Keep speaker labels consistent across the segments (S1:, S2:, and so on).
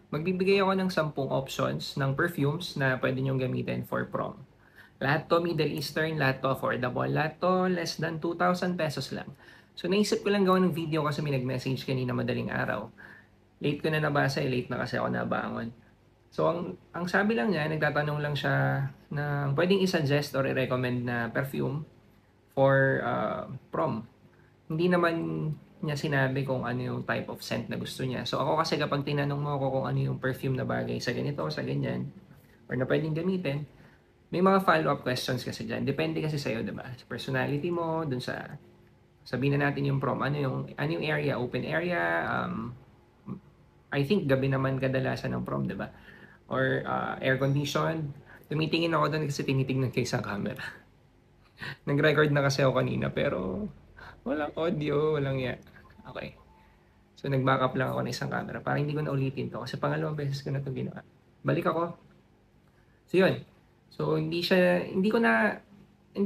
S1: Magbibigay ako ng 10 options ng perfumes na pwede nyong gamitin for prom. Lahat to Middle Eastern, lahat to affordable, lahat to less than 2,000 pesos lang. So naisip ko lang gawa ng video kasi may nag-message kanina madaling araw. Late ko na nabasa, late na kasi ako nabangon. So ang sabi lang niya, nagtatanong lang siya na pwedeng i-suggest or i-recommend na perfume for prom. Hindi naman niya sinabi kung ano yung type of scent na gusto niya. So ako kasi kapag tinanong mo ako kung ano yung perfume na bagay sa ganito, sa ganyan, or na pwedeng gamitin, may mga follow-up questions kasi dyan. Depende kasi sa'yo, diba? Sa personality mo, dun sa, sabihin na natin yung prom, ano yung area, open area, I think gabi naman kadalasan ng prom, diba? Or air conditioned. Tumitingin ako doon kasi tinitingnan kayo sa camera. Nag-record na kasi ako kanina pero walang audio, walang ya. Okay. So nag-backup lang ako ng isang camera para hindi ko na ulitin to kasi pangalawang beses ko na to ginawa. Balik ako. So yun. So hindi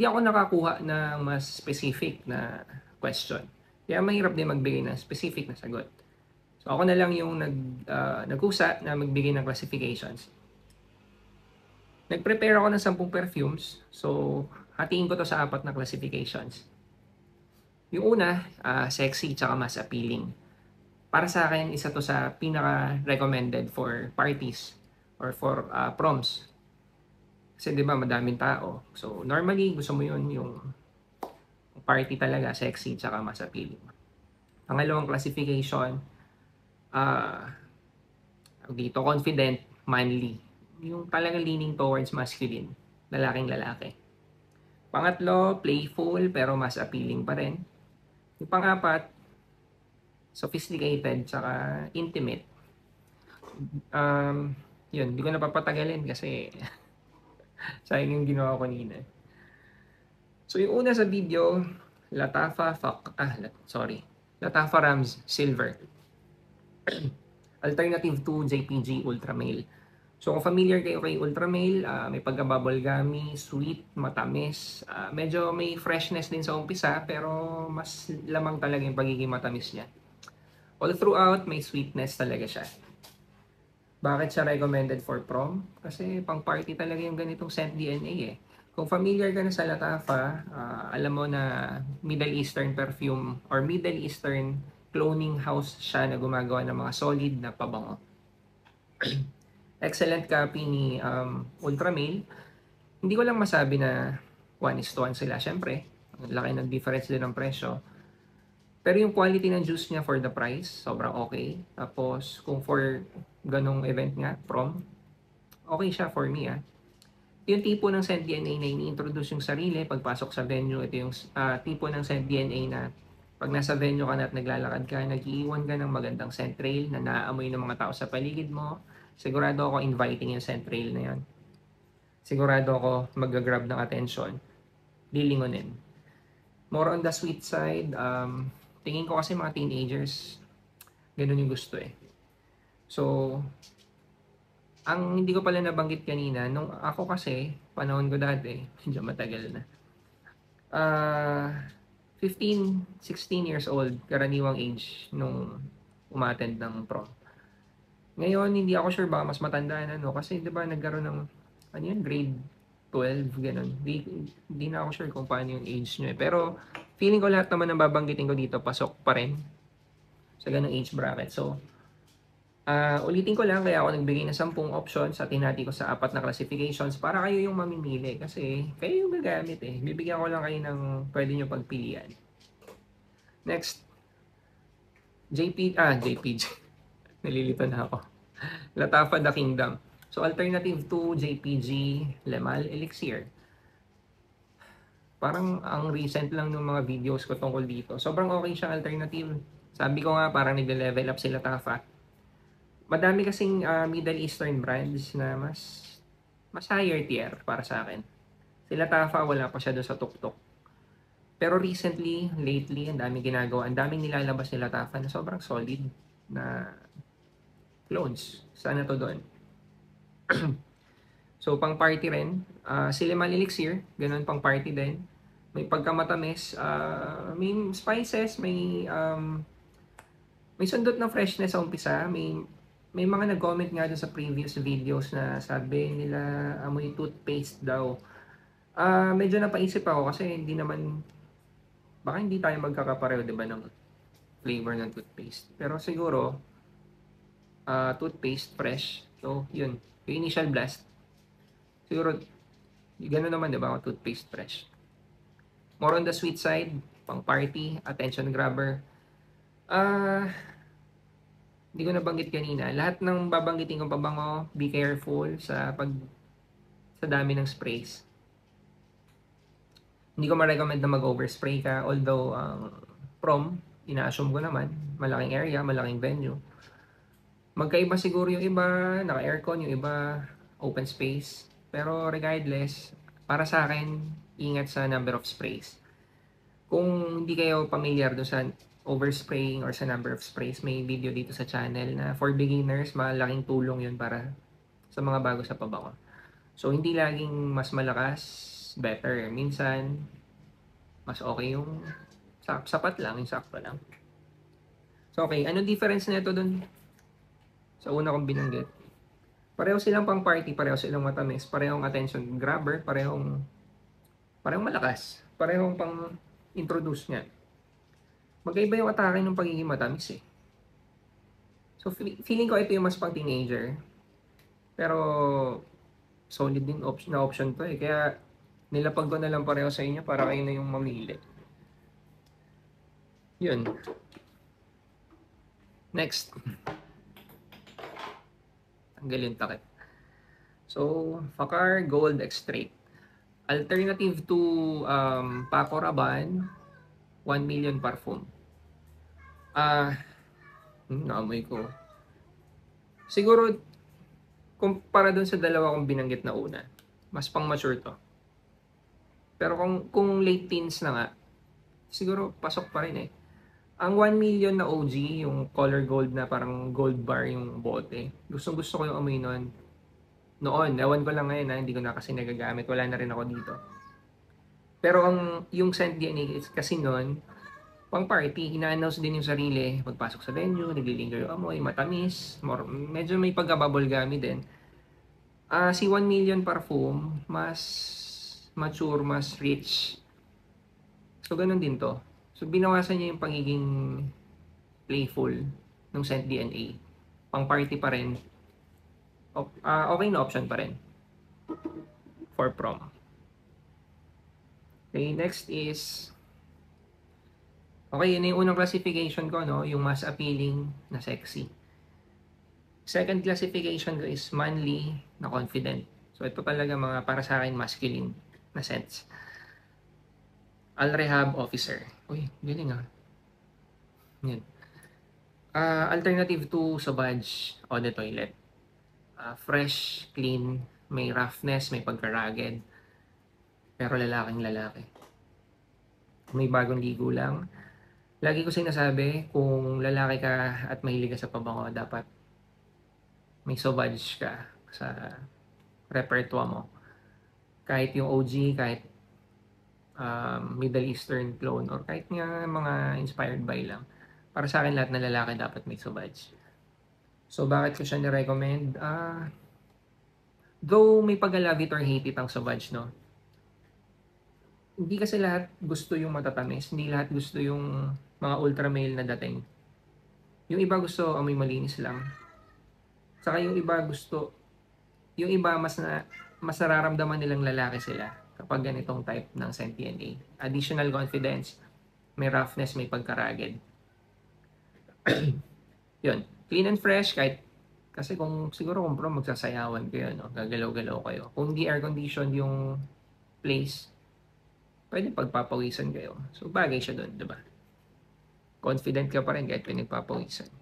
S1: ako nakakuha ng mas specific na question. Kaya mahirap din magbigay ng specific na sagot. So ako na lang yung nagkusa na magbigay ng classifications. Nag-prepare ako ng 10 perfumes. So hatiin ko to sa 4 na classifications. Yung una, sexy tsaka mas appealing. Para sa akin, isa to sa pinaka-recommended for parties or for proms. Kasi 'di ba madaming tao. So normally gusto mo yun yung party talaga sexy tsaka mas appealing. Pangalawang classification, dito confident, manly. Yung talagang leaning towards masculine, lalaking lalaki. Pangatlo, playful pero mas appealing pa rin. Yung pang-apat, sophisticated tsaka intimate. Yun, hindi ko napapatagalin kasi sayang yung ginawa ko kanina. So yung una sa video, Latafa Rams Silver. Alternative to JPG Ultra Male. So kung familiar kayo kay Ultra Male, may pagka-bubble gummy, sweet, matamis. Medyo may freshness din sa umpisa pero mas lamang talaga yung pagiging matamis niya. All throughout, may sweetness talaga siya. Bakit siya recommended for prom? Kasi pang party talaga yung ganitong scent DNA eh. Kung familiar ka na sa Latafa, alam mo na Middle Eastern perfume or Middle Eastern cloning house siya na gumagawa ng mga solid na pabango. Excellent copy ni Ultramale. Hindi ko lang masabi na 1:1 sila. Siyempre, ang laki ng difference din ng presyo. Pero yung quality ng juice niya for the price, sobrang okay. Tapos, kung for ganong event nga, prom, okay siya for me Yung tipo ng scent DNA na ini-introduce yung sarili pagpasok sa venue. Ito yung tipo ng scent DNA na pag nasa venue ka na at naglalakad ka, nag-iiwan ka ng magandang scent trail na naaamoy ng mga tao sa paligid mo. Sigurado ako inviting yung scent trail na yan. Sigurado ako mag-grab ng attention. Lilingunin. More on the sweet side, tingin ko kasi mga teenagers, ganun yung gusto eh. So, ang hindi ko pala nabanggit kanina, nung ako kasi, panahon ko dati, medyo matagal na. 15, 16 years old, karaniwang age nung umattend ng prom. Ngayon, hindi ako sure baka mas matanda na, no? Kasi 'di ba nagkaroon ng ano yun, grade 12, ganun. Di na ako sure kung paano yung age nyo eh. Pero feeling ko lahat naman ng babanggitin ko dito, pasok pa rin sa ganung age bracket. So, ulitin ko lang, kaya ako nagbigay ng 10 options at tinati ko sa 4 na classifications para kayo yung mamimili. Kasi kayo yung gagamit eh. Bibigyan ko lang kayo ng pwede nyo pagpilian. Next, JPG. Nalilito na ako. Latafa The Kingdom. So, alternative to JPG Lemal Elixir. Parang ang recent lang ng mga videos ko tungkol dito. Sobrang okay siyang alternative. Sabi ko nga, parang nag-level up sila Tafa. Madami kasing Middle Eastern brands na mas higher tier para sa akin. Sila Tafa, wala pa siya doon sa tuktok. Pero recently, lately, ang daming ginagawa. Ang daming nilalabas nila Tafa na sobrang solid na clones. Sana to doon. So, pang party rin. Siliman Elixir, ganun pang party din. May pagkamatamis, may spices, may sundot na freshness sa umpisa, may may mga nag-comment nga dun sa previous videos na sabi nila amoy toothpaste daw. Medyo napaisip ako kasi hindi naman, baka hindi tayo magkakapareho 'di ba ng flavor ng toothpaste. Pero siguro toothpaste fresh. So, yun. Yung initial blast. Siguro gano'n naman 'di ba, toothpaste fresh. More on the sweet side, pang party, attention grabber. Ah, Hindi ko nabanggit kanina. Lahat ng babanggitin kong pabango, be careful sa dami ng sprays. Hindi ko ma-recommend na mag-overspray ka, although prom, ina-assume ko naman, malaking area, malaking venue. Magkaiba siguro yung iba, naka-aircon, yung iba open space. Pero regardless, para sa akin, ingat sa number of sprays. Kung hindi kayo familiar doon sa overspraying or sa number of sprays, may video dito sa channel na for beginners, malaking tulong yun para sa mga bago sa pabango. So, hindi laging mas malakas, better. Minsan, mas okay yung sapat lang, yung sakto lang. So, okay. Ano difference nito dun sa una kong binanggit? Pareho silang pang party, pareho silang matamis, parehong attention grabber, parehong malakas, parehong pang introduce niya. Magkaiba yung atake ng pagiging matamis eh. So, feeling ko ito yung mas pang teenager. Pero, solid din na option to eh. Kaya, nilapag ko na lang pareho sa inyo para kayo na yung mamili. Yun. Next. Tanggal yung takip. So, Facar Gold Extrait. Alternative to Paco Rabanne, 1 million parfum. Naamoy ko. Siguro, kumpara dun sa dalawa kong binanggit na una, mas pang mature to. Pero kung late teens na nga, siguro pasok pa rin eh. Ang 1 million na OG, yung color gold na parang gold bar yung bote. Gustong gusto ko yung amoy nun. Noon, ewan ko lang ngayon na hindi ko na kasi nagagamit. Wala na rin ako dito. Pero yung scent DNA kasi noon, pang party, ina-announce din yung sarili. Pagpasok sa venue, naglilinger yung amoy, matamis, medyo may pagka-bubble gummy din. Si 1 million parfum, mas mature, mas rich. So, ganun din to. So, binawasan niya yung pagiging playful ng scent DNA. Pang party pa rin. Okay na option pa rin for prom. Okay, next is okay, yun yung unang classification ko, no? Yung mas appealing na sexy. Second classification ko is manly na confident. So, ito talaga mga para sa akin masculine na scents. Al-Rehab Officer. Uy, galing ah. Yan. Alternative to Sauvage Eau de Toilette. Fresh, clean, may roughness, may pagka-rugged. Pero lalaking lalaki. May bagong ligo lang. Lagi ko sinasabi, kung lalaki ka at mahilig ka sa pabango, dapat may Sauvage ka sa repertoire mo. Kahit yung OG, kahit Middle Eastern clone, or kahit nga mga inspired by lang. Para sa akin, lahat na lalaki dapat may Sauvage. So, bakit ko siya ni-recommend? Though may pag-love it or hate it ang Sauvage, no? Hindi kasi lahat gusto yung matatamis. Hindi lahat gusto yung mga ultra male na dating. Yung iba gusto amoy malinis lang. Saka yung iba gusto, yung iba mas nararamdaman nilang lalaki sila kapag ganitong type ng scent DNA. Additional confidence, may roughness, may pagka-rugged. Yun. Clean and fresh, kahit kasi siguro kung prom magsasayawan kayo, no? Gagalaw-galaw kayo. Kung di air-conditioned yung place, pwede pagpapawisan kayo. So, bagay siya doon, diba? Confident ka pa rin kahit pinagpapawisan.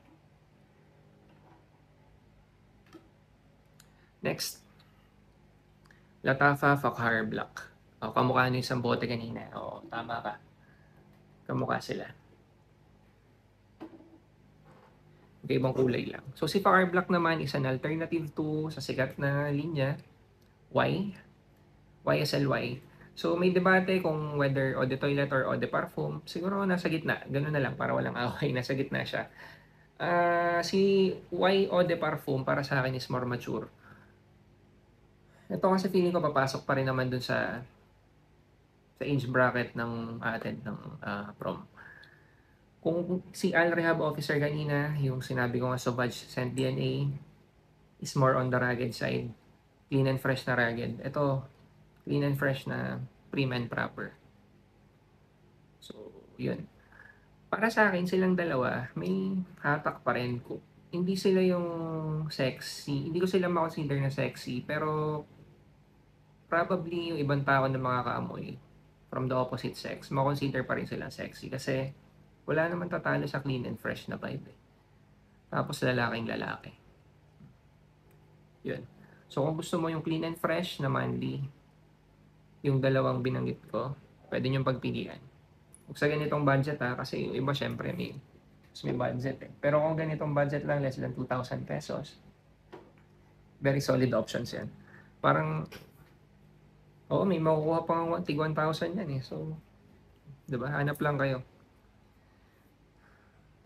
S1: Next. Latafa Facar Black. Kamukha nyo isang bote kanina. Tama ka. Kamukha sila. Ibang kulay lang. So, si Facar Black naman is an alternative to sa sikat na linya, YSLY. So, may debate kung whether eau de toilette or eau de parfum. Siguro nasa gitna. Ganun na lang para walang away. Nasa gitna siya. Si Y Eau de Parfum para sa akin is more mature. Ito kasi feeling ko papasok pa rin naman dun sa age bracket ng atin ng prom. Kung si Al Rehab Officer kanina, yung sinabi ko nga Sauvage Scent DNA is more on the rugged side. Clean and fresh na rugged. Ito, clean and fresh na prim and proper. So, yun. Para sa akin, silang dalawa, may hatak pa rin. Hindi sila yung sexy. Hindi ko sila makonsider na sexy. Pero, probably yung ibang tao na makakaamoy from the opposite sex, makonsider pa rin silang sexy. Kasi, wala naman tatalo sa clean and fresh na vibe. Tapos, lalaking lalaki. Yun. So, kung gusto mo yung clean and fresh na manly, yung dalawang binanggit ko, pwede nyo pagpilian. Kung sa ganitong budget kasi yung iba syempre may budget Pero kung ganitong budget lang, less than 2,000 pesos, very solid options yan. Parang, oo, may makukuha pang 1,000 yan So, diba, hanap lang kayo.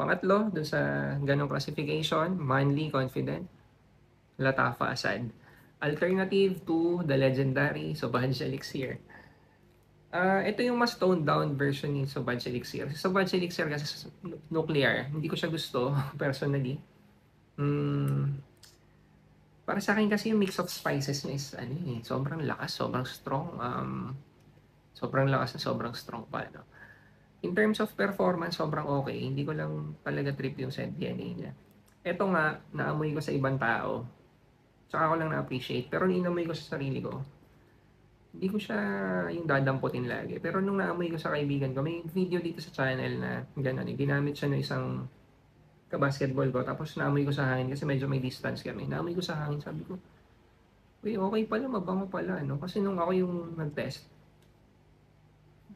S1: Pangatlo, dun sa ganong classification, manly, confident, Latafa Asad. Alternative to the legendary Sauvage Elixir. Ito yung mas toned down version ni Sauvage Elixir. Si Sauvage Elixir kasi nuclear, hindi ko siya gusto personally. Para sa akin kasi yung mix of spices niya is sobrang lakas, sobrang strong. Sobrang lakas na sobrang strong pa. In terms of performance, sobrang okay. Hindi ko lang talaga trip yung scent DNA niya. Ito nga, naamoy ko sa ibang tao. Tsaka ko lang na-appreciate. Pero inamoy ko sa sarili ko, hindi ko siya yung dadamputin lagi. Pero nung naamoy ko sa kaibigan ko, may video dito sa channel na gano'n ginamit siya ng isang ka-basketball ko. Tapos naamoy ko sa hangin kasi medyo may distance kami. Naamoy ko sa hangin, sabi ko, uy, okay pala, mabango pala. Kasi nung ako yung nag-test,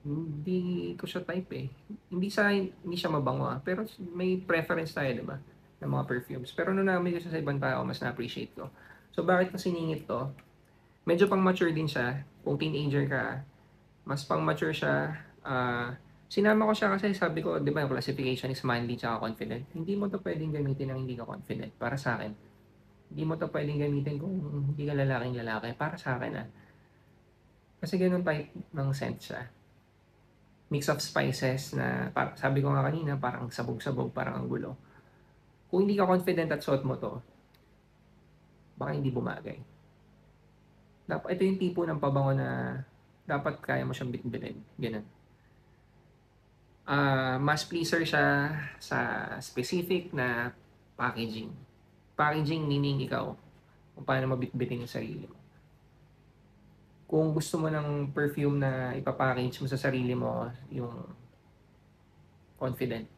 S1: hindi ko siya type Hindi siya mabango pero may preference tayo, diba? Ng mga perfumes. Pero nung naamoy ko siya sa ibang tao, mas na-appreciate ko. So bakit ko siningit to? Medyo pang mature din siya. Kung teenager ka, mas pang mature siya. Sinama ko siya kasi sabi ko, di ba, yung classification is manly tsaka confident. Hindi mo to pwedeng gamitin ng hindi ka confident. Para sa akin. Hindi mo to pwedeng gamitin kung hindi ka lalaking lalaki. Para sa akin Kasi ganun type ng scent siya. Mix of spices na, sabi ko nga kanina, parang sabog-sabog, parang ang gulo. Kung hindi ka confident at suot mo to, baka hindi bumagay. Ito yung tipo ng pabango na dapat kaya mo siyang bitbitin. Ganun. Mas pleaser siya sa specific na packaging. Packaging meaning ikaw, kung paano mabitbitin yung sarili mo. Kung gusto mo ng perfume na ipapackage mo sa sarili mo, yung confident.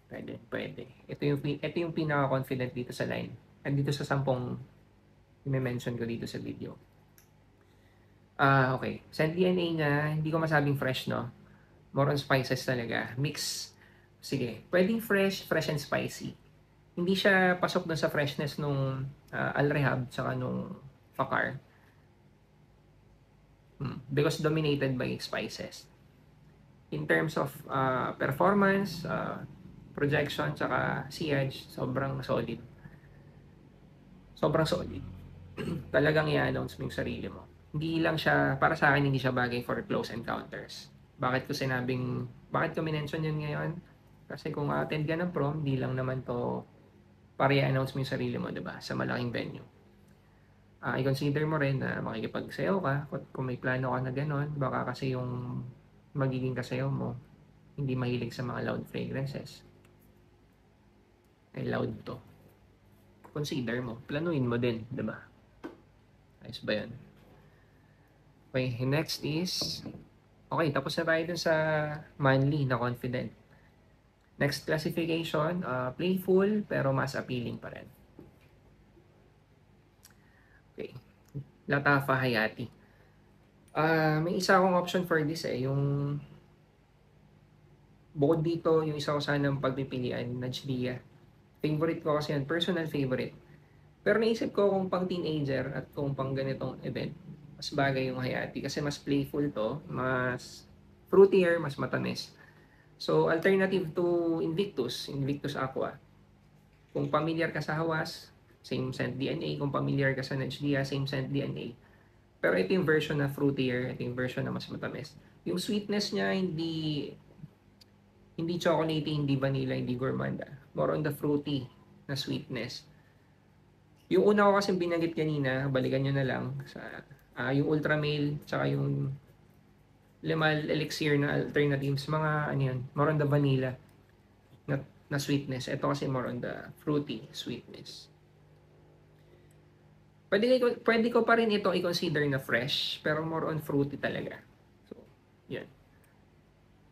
S1: Pwede. Ito yung pinaka-confident dito sa line. At dito sa 10 i-mention ko dito sa video. Okay. Scent DNA niya, hindi ko masabing fresh, no? More on spices talaga. Mix. Sige. Pwedeng fresh and spicy. Hindi siya pasok dun sa freshness nung Al Rehab tsaka nung Fakar. Because dominated by spices. In terms of performance, projection, tsaka sillage, sobrang solid. Sobrang solid. Talagang i-announce mo yung sarili mo. Hindi lang siya, para sa akin, hindi siya bagay for close encounters. Bakit ko minention yun ngayon? Kasi kung attend ka ng prom, di lang naman to para i-announce mo yung sarili mo, diba? Sa malaking venue. I-consider mo rin na makikipagsayaw ka. Kung may plano ka na gano'n, baka kasi yung magiging kasayaw mo, hindi mahilig sa mga loud fragrances. Loud to. Consider mo. Planuin mo din, diba? Ayos ba yan? Okay, next is... Okay, tapos na tayo dun sa manly na confident. Next classification, playful pero mas appealing pa rin. Okay. Latafa Hayati. May isa akong option for this yung bukod dito, yung isa ko sanang pagpipilian, Najriya. Favorite ko kasi yan, personal favorite. Pero naisip ko kung pang teenager at kung pang ganitong event, mas bagay yung Hayati kasi mas playful to, mas fruitier, mas matamis. So, alternative to Invictus Aqua. Kung familiar ka sa Hawas, same scent DNA. Kung familiar ka sa Najdia, same scent DNA. Pero ito yung version na fruitier, ito yung version na mas matamis. Yung sweetness niya, hindi chocolatey, hindi vanilla, hindi gourmand. More on the fruity na sweetness. Yung una ko kasing binanggit kanina, balikan nyo na lang, sa yung Ultramale, tsaka yung Limal Elixir na alternatives, mga ano yun, more on the vanilla na, na sweetness. Ito kasi more on the fruity sweetness. Pwede ko pa rin ito i-consider na fresh, pero more on fruity talaga. So, yan.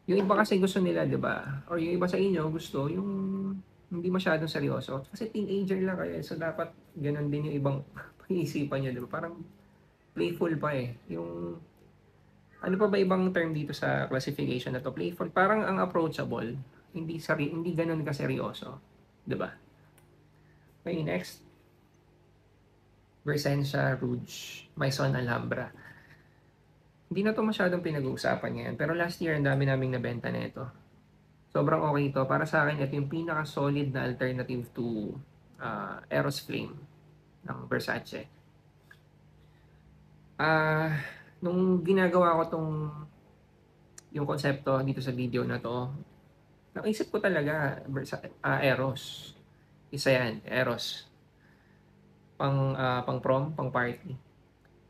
S1: Yung iba kasi gusto nila, di ba? Or yung iba sa inyo gusto yung hindi masyadong seryoso. Kasi teenager lang kayo, so dapat ganun din yung ibang pag-iisipan nyo, di ba? Parang playful pa eh. Yung, ano pa ba ibang term dito sa classification na to? Playful. Parang ang approachable. Hindi ganun ka-seryoso. Di ba? Okay, next. Versensia Rouge. Maison Alhambra. Hindi na to masyadong pinag-uusapan ngayon. Pero last year, ang dami naming nabenta na ito. Sobrang okay ito. Para sa akin, ito yung pinaka-solid na alternative to Eros Flame ng Versace. Nung ginagawa ko yung konsepto dito sa video na to, naisip ko talaga Eros. Isa yan, Eros. Pang prom, pang party.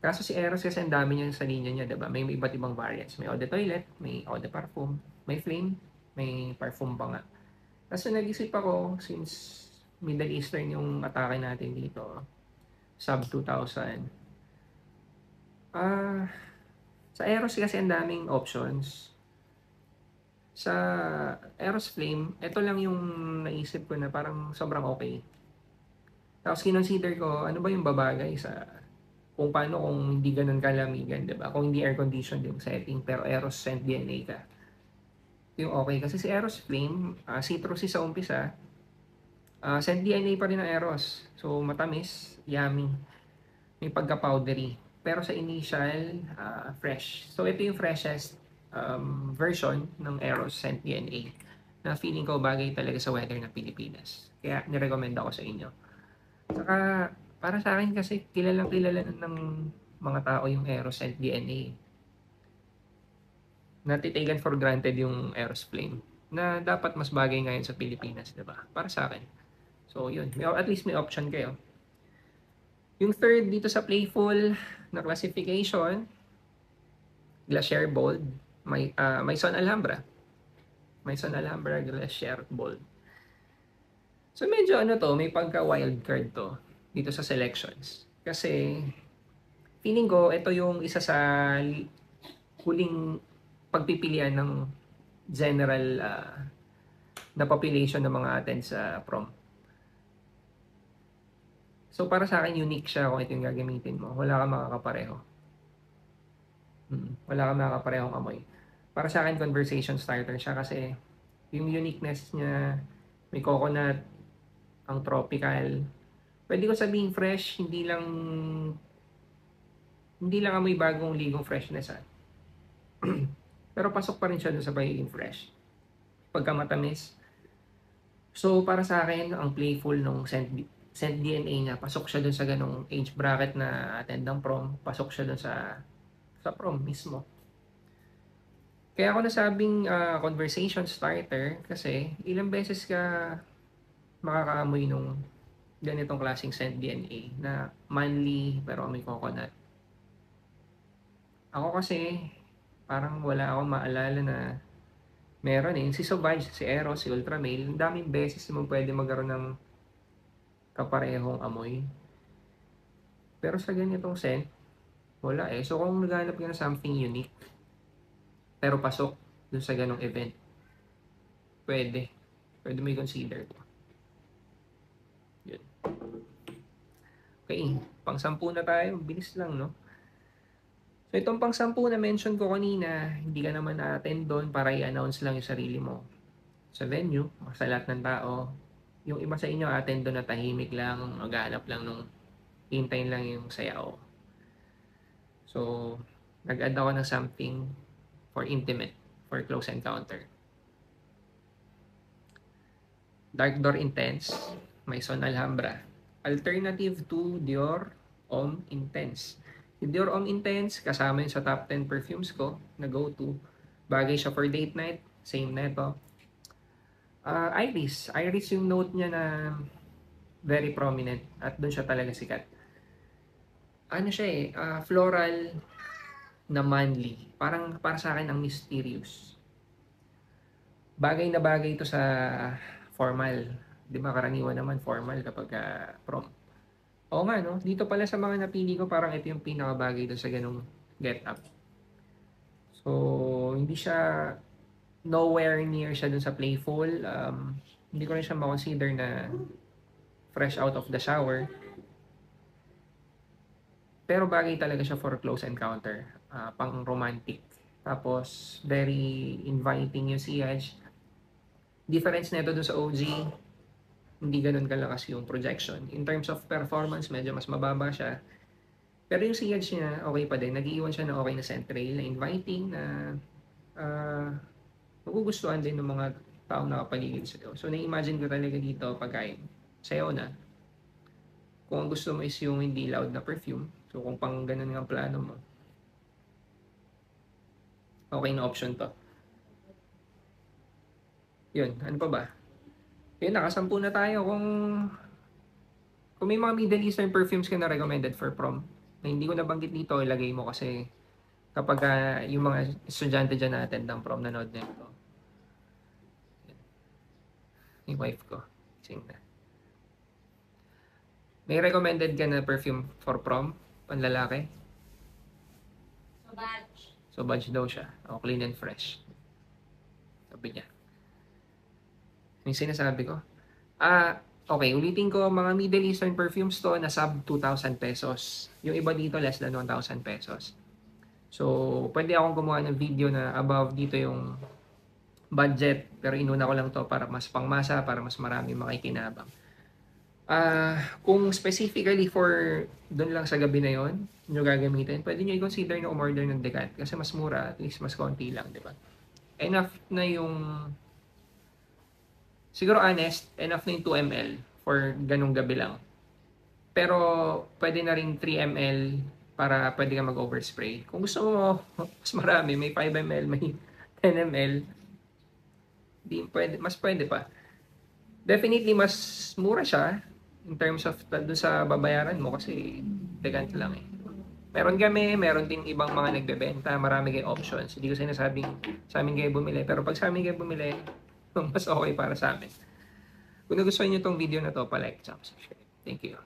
S1: Kaso si Eros kasi ang dami niya sa linya niya, diba? May iba't ibang variants. May eau de toilette, may eau de parfum, may flame, may parfum pa nga. Kasi nag-isip ako, since Middle Eastern yung atake natin dito, sub 2000, sa Eros kasi ang daming options. Sa Eros Flame, ito lang yung naisip ko na parang sobrang okay. Tapos kinonsider ko, ano ba yung babagay sa kung paano kung hindi ganun kalamigan, di ba? Kung hindi air-conditioned yung setting, pero Eros scent DNA ka. Yung okay. Kasi si Eros Flame, citrusy sa umpisa, scent DNA pa rin ang Eros. So, matamis, yummy. May pagka-powdery. Pero sa initial, fresh. So, ito yung freshest version ng Eros scent DNA na feeling ko bagay talaga sa weather ng Pilipinas. Kaya nirecommend ako sa inyo. Saka, para sa akin kasi kilalang kilala ng mga tao yung Eros scent DNA. Natitaken for granted yung Eros Flame na dapat mas bagay ngayon sa Pilipinas, di ba? Para sa akin. So, yun. At least may option kayo. Yung third dito sa playful na classification, Glacier Bold, Maison Alhambra. Maison Alhambra, Glacier Bold. So medyo ano to, may pagka wild card to dito sa selections. Kasi feeling ko ito yung isa sa huling pagpipilian ng general na population ng mga attend sa prom. So para sa akin unique siya kung ito yung gagamitin mo. Wala kang makakapareho. Wala kang makakaparehong amoy. Para sa akin conversation starter siya kasi yung uniqueness niya, may coconut, ang tropical. Pwede ko sabihin fresh, hindi lang amoy bagong ligong freshness Pero pasok pa rin siya dun sa pagiging fresh. Pagka matamis. So para sa akin, ang playful nung scent DNA niya, pasok siya dun sa ganong age bracket na attend ng prom, pasok siya dun sa prom mismo. Kaya ako nasabing conversation starter kasi ilang beses ka makakaamoy nung ganitong klaseng scent DNA na manly pero may coconut. Ako kasi parang wala akong maalala na meron si Sauvage, si Eros, si Ultramale, ang daming beses mo pwede magkaroon ng kaparehong amoy. Pero sa ganitong scent, wala So kung naghanap ka ng something unique, pero pasok dun sa ganong event, pwede mo i-consider to. Yun. Okay, pang-sampu na tayo. Bilis lang, no? So itong pang-sampu na mention ko kanina, hindi ka naman na-attend doon para i-announce lang yung sarili mo sa venue, sa lahat ng tao. Yung iba sa inyo attend doon na tahimik lang, maghanap lang nung hintayin lang yung sayaw. So, nag-add ako ng something for intimate, for close encounter. Dark Door Intense, Maison Alhambra. Alternative to Dior Homme Intense. Yung Dior Homme Intense, kasama yun sa top 10 perfumes ko na go-to. Bagay siya for date night. Same na ito. Iris. Iris yung note niya na very prominent at doon siya talaga sikat. Ano siya floral na manly. Parang para sa akin ang mysterious. Bagay na bagay ito sa formal. Di ba karaniwan naman formal kapag prom. Oo nga no, dito pala sa mga napili ko parang ito yung pinakabagay doon sa ganung get up. So, hindi siya nowhere near siya dun sa playful. Hindi ko rin siya ma-consider na fresh out of the shower. Pero bagay talaga siya for close encounter. Pang romantic. Tapos, very inviting yung sillage. Difference nito dun sa OG, hindi ganun kalakas yung projection. In terms of performance, medyo mas mababa siya. Pero yung sillage niya, okay pa din. Nag-iwan siya ng okay na scent trail, na inviting, na magugustuhan din ng mga taong nakapaligid sa'yo. So, na-imagine ko talaga dito pagkain. Sa'yo na. Kung ang gusto mo is yung hindi loud na perfume, so kung pang ganun nga plano mo, okay na option to. Yun, ano pa ba? Yun, nakasampu na tayo. Kung may mga Middle Eastern perfumes ka na recommended for prom, na hindi ko nabanggit dito, ilagay mo kasi kapag yung mga estudyante dyan natin ng prom nanood na ito. Yung wife ko. Sing na. May recommended ka na perfume for prom? Panlalaki?
S2: Sauvage.
S1: Sauvage daw siya. O, clean and fresh. Sabi niya. Yung sinasabi ko. Okay, ulitin ko, mga Middle Eastern perfumes to na sub 2,000 pesos. Yung iba dito less than 1,000 pesos. So, pwede akong gumawa ng video na above dito yung budget, pero inuna ko lang to para mas pangmasa, para mas marami makikinabang. Kung specifically for doon lang sa gabi na yon nyo gagamitin, pwede nyo i-consider na umorder ng Decant kasi mas mura, at least mas konti lang, di ba? Enough na yung siguro honest, enough na yung 2 ml for ganung gabi lang. Pero pwede na rin 3 ml para pwede ka mag-overspray. Kung gusto mo mas marami, may 5 ml, may 10 ml, di pwede, mas pwede pa. Definitely mas mura siya in terms of doon sa babayaran mo kasi Decant lang eh. Meron kami, meron din ibang mga nagbebenta, marami kayong options. Hindi ko sinasabing sa amin kayo bumili, pero pag sa amin kayo bumili, mas okay para sa amin. Kung nagustuhan niyo tong video na to, pa-like, subscribe. Thank you.